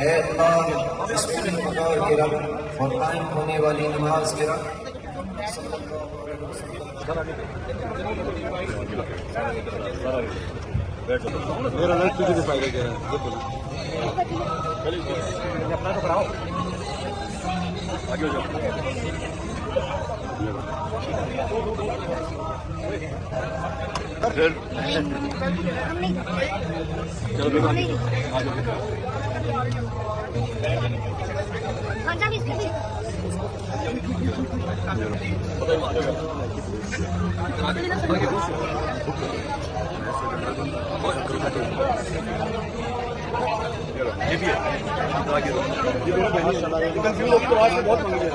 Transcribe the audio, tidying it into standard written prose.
ऐ अल्लाह इस पूरी मकार के रब और कायम होने वाली नमाज के रब मेरा नेट तुझे भी फायदा दे रहा है। देखो अपना तो कराओ, आगे हो जाओ। चलो ये भी है, ये दोनों बहुत मांगे।